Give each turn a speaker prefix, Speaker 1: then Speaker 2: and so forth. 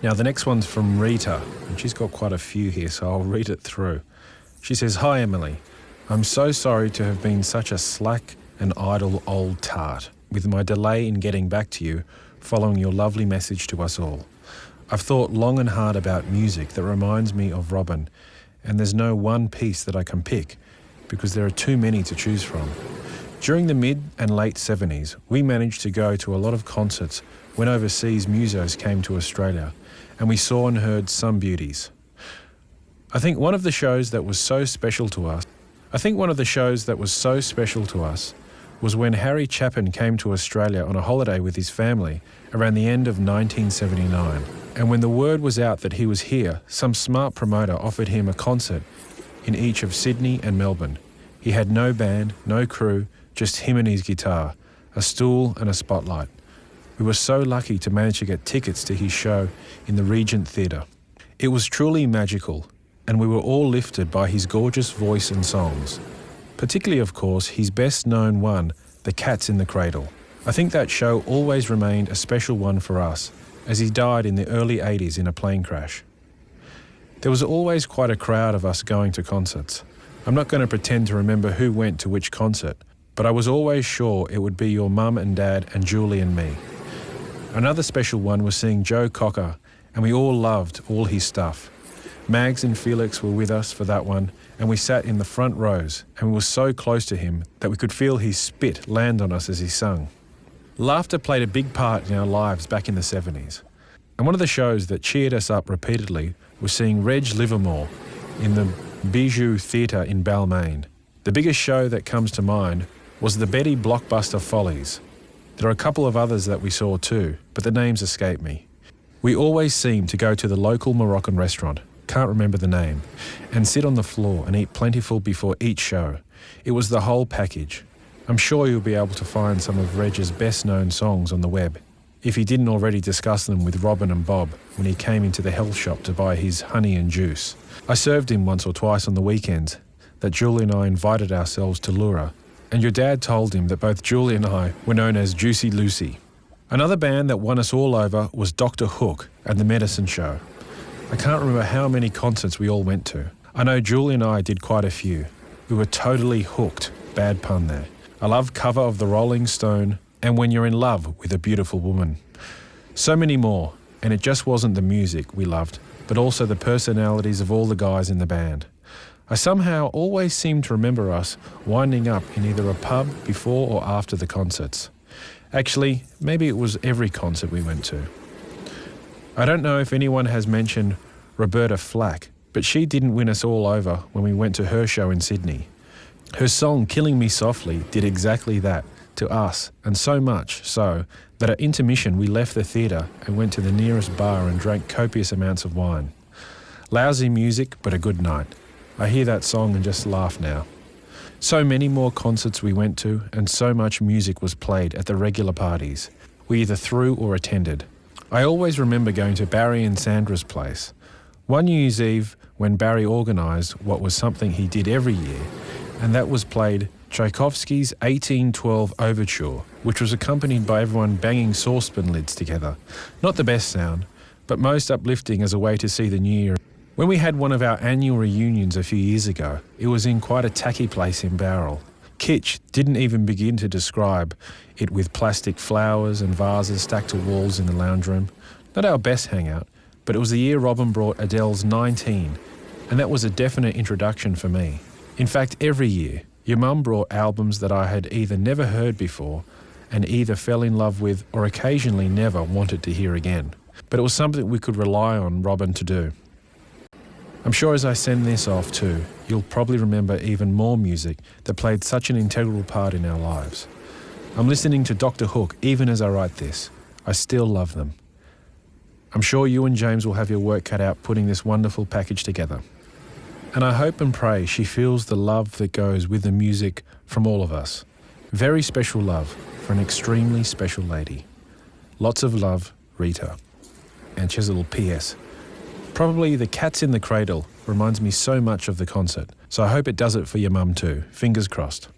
Speaker 1: Now the next one's from Rita, and she's got quite a few here, so I'll read it through. She says, "Hi Emily, I'm so sorry to have been such a slack and idle old tart with my delay in getting back to you following your lovely message to us all. I've thought long and hard about music that reminds me of Robin, and there's no one piece that I can pick because there are too many to choose from. During the mid and late 70s, we managed to go to a lot of concerts when overseas musos came to Australia, and we saw and heard some beauties. I think one of the shows that was so special to us was when Harry Chapin came to Australia on a holiday with his family around the end of 1979. And when the word was out that he was here, some smart promoter offered him a concert in each of Sydney and Melbourne. He had no band, no crew, just him and his guitar, a stool and a spotlight. We were so lucky to manage to get tickets to his show in the Regent Theatre. It was truly magical, and we were all lifted by his gorgeous voice and songs. Particularly, of course, his best-known one, The Cats in the Cradle. I think that show always remained a special one for us, as he died in the early 80s in a plane crash. There was always quite a crowd of us going to concerts. I'm not going to pretend to remember who went to which concert, but I was always sure it would be your mum and dad and Julie and me. Another special one was seeing Joe Cocker, and we all loved all his stuff. Mags and Felix were with us for that one, and we sat in the front rows, and we were so close to him that we could feel his spit land on us as he sung. Laughter played a big part in our lives back in the 70s. And one of the shows that cheered us up repeatedly was seeing Reg Livermore in the Bijou Theatre in Balmain. The biggest show that comes to mind was the Betty Blockbuster Follies. There are a couple of others that we saw too, but the names escape me. We always seemed to go to the local Moroccan restaurant, can't remember the name, and sit on the floor and eat plentiful before each show. It was the whole package. I'm sure you'll be able to find some of Reg's best-known songs on the web, if he didn't already discuss them with Robin and Bob when he came into the health shop to buy his honey and juice. I served him once or twice on the weekends that Julie and I invited ourselves to Lura, and your dad told him that both Julie and I were known as Juicy Lucy. Another band that won us all over was Dr. Hook and the Medicine Show. I can't remember how many concerts we all went to. I know Julie and I did quite a few. We were totally hooked, bad pun there. I love cover of the Rolling Stone and When You're in Love with a Beautiful Woman. So many more, and it just wasn't the music we loved, but also the personalities of all the guys in the band. I somehow always seem to remember us winding up in either a pub before or after the concerts. Actually, maybe it was every concert we went to. I don't know if anyone has mentioned Roberta Flack, but she didn't win us all over when we went to her show in Sydney. Her song Killing Me Softly did exactly that to us, and so much so that at intermission we left the theatre and went to the nearest bar and drank copious amounts of wine. Lousy music, but a good night. I hear that song and just laugh now. So many more concerts we went to, and so much music was played at the regular parties we either threw or attended. I always remember going to Barry and Sandra's place. One New Year's Eve when Barry organised what was something he did every year, and that was played Tchaikovsky's 1812 Overture, which was accompanied by everyone banging saucepan lids together. Not the best sound, but most uplifting as a way to see the new year. When we had one of our annual reunions a few years ago, it was in quite a tacky place in Bowral. Kitsch didn't even begin to describe it, with plastic flowers and vases stacked to walls in the lounge room. Not our best hangout, but it was the year Robin brought Adele's 19, and that was a definite introduction for me. In fact, every year, your mum brought albums that I had either never heard before and either fell in love with or occasionally never wanted to hear again. But it was something we could rely on Robin to do. I'm sure as I send this off too, you'll probably remember even more music that played such an integral part in our lives. I'm listening to Dr. Hook even as I write this. I still love them. I'm sure you and James will have your work cut out putting this wonderful package together. And I hope and pray she feels the love that goes with the music from all of us. Very special love for an extremely special lady. Lots of love, Rita. And she's a little PS. Probably The Cats in the Cradle reminds me so much of the concert, so I hope it does it for your mum too. Fingers crossed.